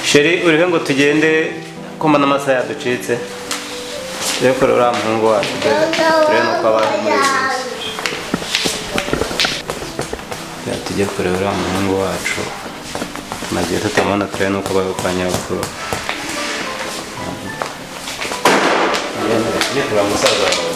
Sheri urihe ngo tugende kumana amasaha yaducitse. Reko uriya muhungu wacu turebe nuko abaye muri iyi minsi. Tujye kureba uriya muhungu wacu tumagiye tutabona turebe nuko abaye kwa nyabukuru. Tujye kureba umusaza wawe.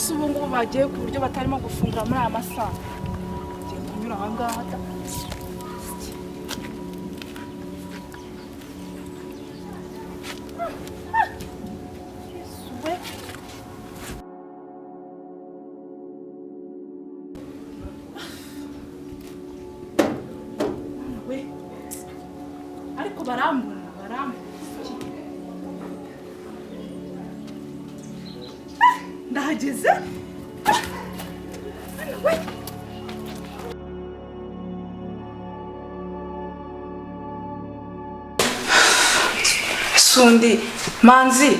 Ubu bagiye ku buryo batarimo gufungura muri aya masaha. Ngiye kunyura aha ngaha. Ariko barambona. Ndahageze. Sundi, Manzi.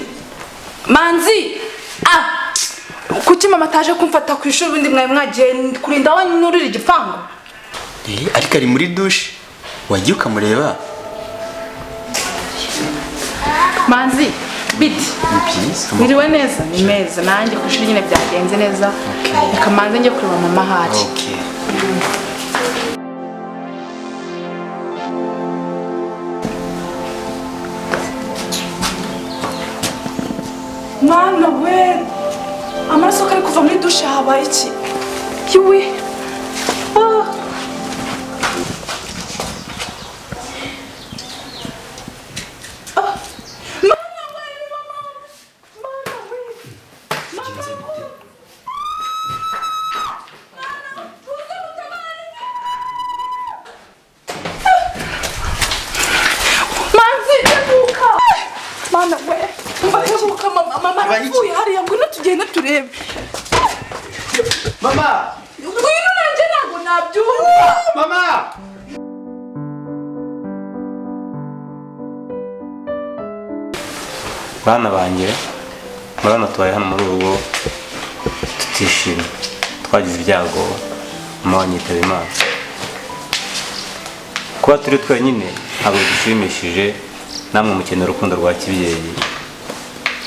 Kuki mama taje kumfata ku ishuri ubundi mwagiye kurinda wanyurira igipangu? Ariko ari muri douche. Wagiye ukamureba? Manzi, biti. Biriwe neza, ni meza. Nanjye ku ishuri nyine byagenze neza. Reka manze njye kureba mama haje. Mana we, amaraso kari kuva muri douche habaye iki? Yuwi. Mama! Ngwino nanje ntago nabyumva. Mama! Bana banjye murabona tubaye hano muri urugo tutishimye, twagize ibyago mama wanyitaba Imana. Kuba turi twenyine ntabwo dushimishije, namwe mukeneye urukundo rwa kibyeyi,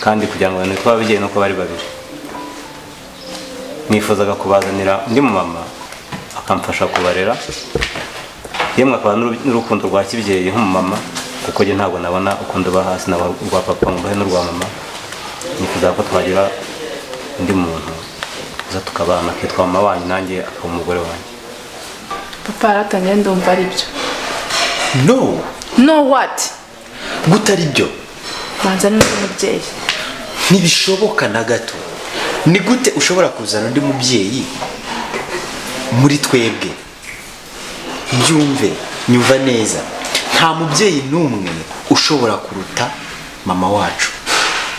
kandi kugira ngo twababyeyi nuko bari babiri. Nifuzaga kubazanira undi mama akamfasha kubarera, yemwe akaba n'urukundo rwa kibyeyi nk'umumama, kuko njye ntabwo nabona ukundo ba hasi na rwa papa mbahe n'urwa mama. Nifuzaga ko twagira undi muntu uza tukabana akitwa mama wanyu nanjye akaba umugore wanjye. Papa aratangiye ndumva ari byo. No what? Gutari byo. Manza n'umubyeyi. Nibishoboka na gato. ni gute ushobora kuzana undi mubyeyi muri twebwe? Byumve, nyumva neza, nta mubyeyi n'umwe ushobora kuruta mama wacu,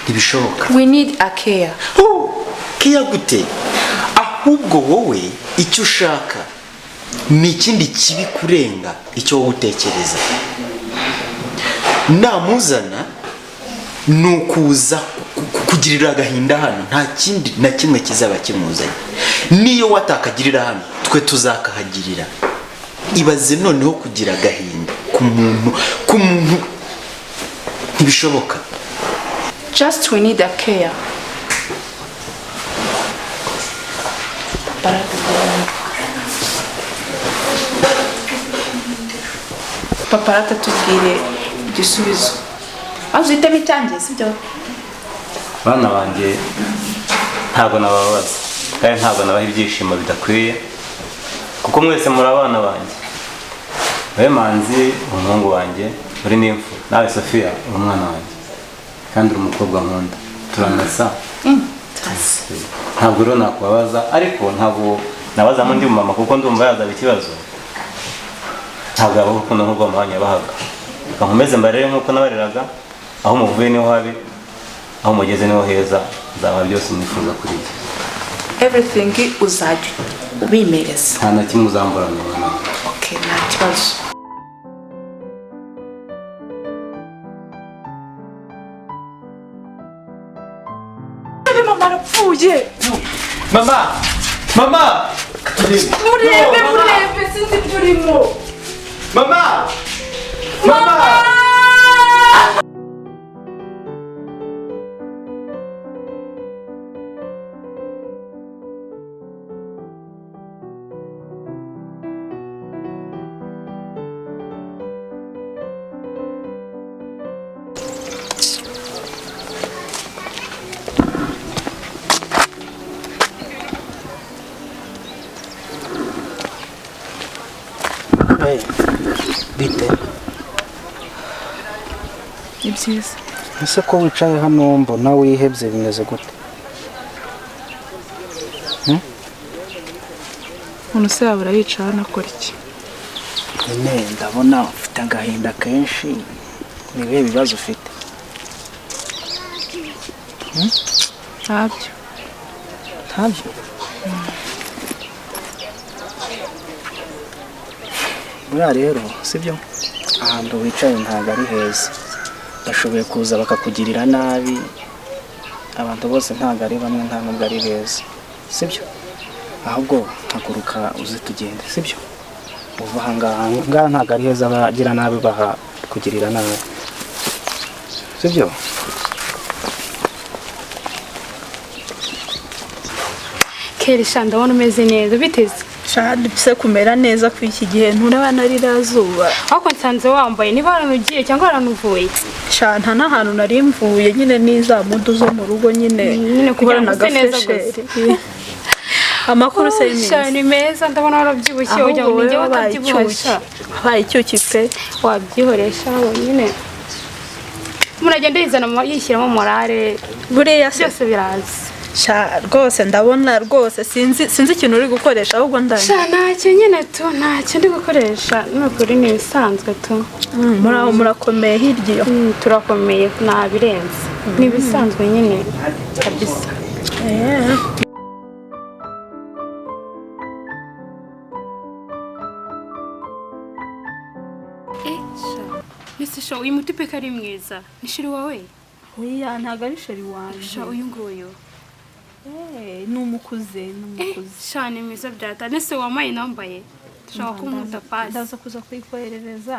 ntibishoboka. We need a care. Care gute? Ahubwo wowe icyo ushaka ni ikindi kibi kurenga icyo wowe utekereza. Namuzana nukuza kugirira agahinda hano, nta kindi na kimwe kizaba kimuzanye. Niyo watakagirira hano, twe tuzakahagirira. Ibaze noneho kugira agahinda ku muntu ntibishoboka. Just we need a care. Papa atatubwire igisubizo. Azi iteme cyanjye sibyo? Bana banjye ntabwo nababaza, kandi ntabwo nabaha ibyishimo bidakwiye, kuko mwese muri abana banjye. We Manzi umuhungu wanjye, uri n'imfu, nawe Sofia umwana wanjye, kandi uri umukobwa nkunda, turanasa. Ntabwo rero nakubabaza, ariko ntabwo nabaza mundi mama kuko ndumva yazaba ikibazo. Ntabwo yaba urukundo nk'urwo mwanya bahaga. Nkomeze mbarere nk'uko nabareraga, aho muvuye niho habi, aho mugeze niho heza, nzaba byose mwifuza kuri iki. Everything uzajya ubimereza. Nta na kimwe uzambura mwana. Okay, nta kibazo. Mama arapfuye. Mama! Murebe sinzi ibyo urimo. Mama! Bite? Ni byiza. Ese ko wicaye hano mbona wihebye bimeze gute? Umuntu se yabura yicara hano akora iki? Nyine ndabona ufite agahinda kenshi, ni ibihe bibazo ufite? Ntabyo. Buriya rero sibyo, ahantu wicaye ntabwo ari heza, bashoboye kuza bakakugirira nabi, abantu bose ntabwo ari bamwe, nta nubwo ari beza, sibyo? Ahubwo haguruka uze tugende, sibyo? Uva ahangaha ntabwo ari heza, bagira nabi bakugirira nabi, sibyo? Kerisha ndabona umeze neza biteze. Shadi pse kumera neza ku iki gihe nturabana rirazuba. Ako nsanze wambaye niba haranugiye cyangwa haranuvuye. Shanta nta hantu nari mvuye nyine niza mudu zo mu rugo nyine kugira neza gusa. Amakuru se ni Shani meza ndabona warabyibushye ujya mu nge watabyibushye. Baye icyuki pe wabyihoresha nyine. Muragenda yizana yishyiramo morale buriya byose birazi. Sha rwose ndabona rwose sinzi ikintu uri gukoresha ahubwo ndanye. Sha ntacyo nyine tu ntacyo ndi gukoresha n'ukuri ni bisanzwe tu. Murakomeye hirya. Turakomeye nabirenze. Ni bisanzwe nyine kabisa. Ese sho uyu mutipe kari mwiza ni shiri wawe? Oya ntago ari shiri wanje. Sha uyu nguyu ni umukuze. Shani mwiza byata nese wamaye nambaye dushaka kumuta pasi. Ndaza kuza kwikoherereza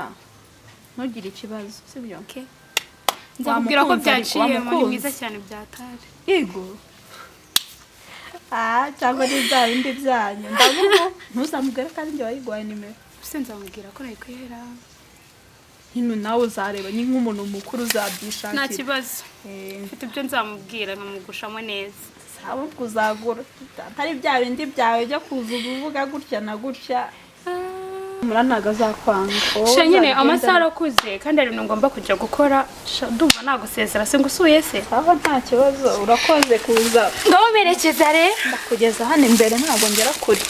ntugire ikibazo sibyo? Okay. Nzakubwira ko byaciye muri mwiza cyane byatari. Yego. Cyangwa ni bya bindi byanyu ndavuga ntuzamubwira kandi njye wayigwaye nimero. Se nzamubwira ko nayikwihera. Hino nawe uzareba ni nk'umuntu mukuru uzabyishakira. Nta kibazo. Mfite ibyo nzamubwira nkamugushamo neza. Abo kuzagura atari bya bindi byawe byo kuza uvuga gutya na gutya. Mura ntago azakwanga. sha nyine amasaha arakuze kandi ari ibintu ngomba kujya gukora sha ndumva nagusezera se ngusuye se aho nta kibazo urakoze kuza. ngaho berekeza rero Ndakugeza hano imbere ntabwo ngera kure.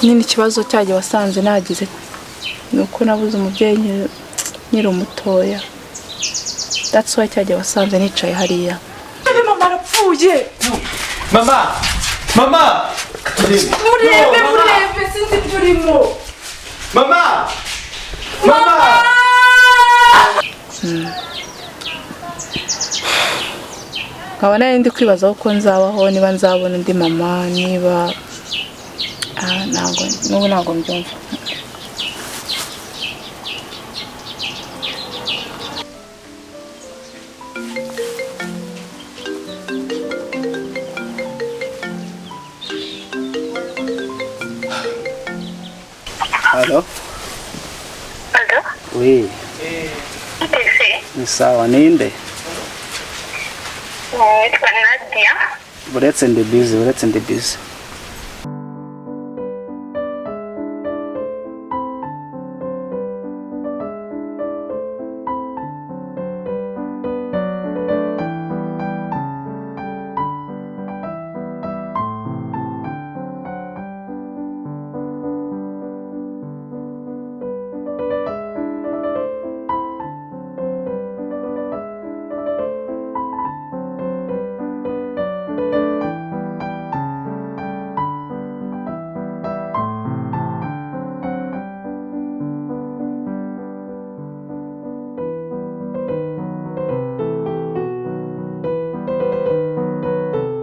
Nyine ikibazo cyaje wasanze nagize nuko nabuze umubyeyi nyiri umutoya. That's why cyaje wasanze nicaye hariya. Mama arapfuye. Mama! Mama! Murebe sinzi byurimo. Mama! Mama! nkaba nari ndi kwibaza uko nzabaho niba nzabona undi mama niba ntabwo mbyumva. Halo? Aldo? Oui, Ese? ni sawa ninde? Nitwa Nadia. Uretse ndi busy.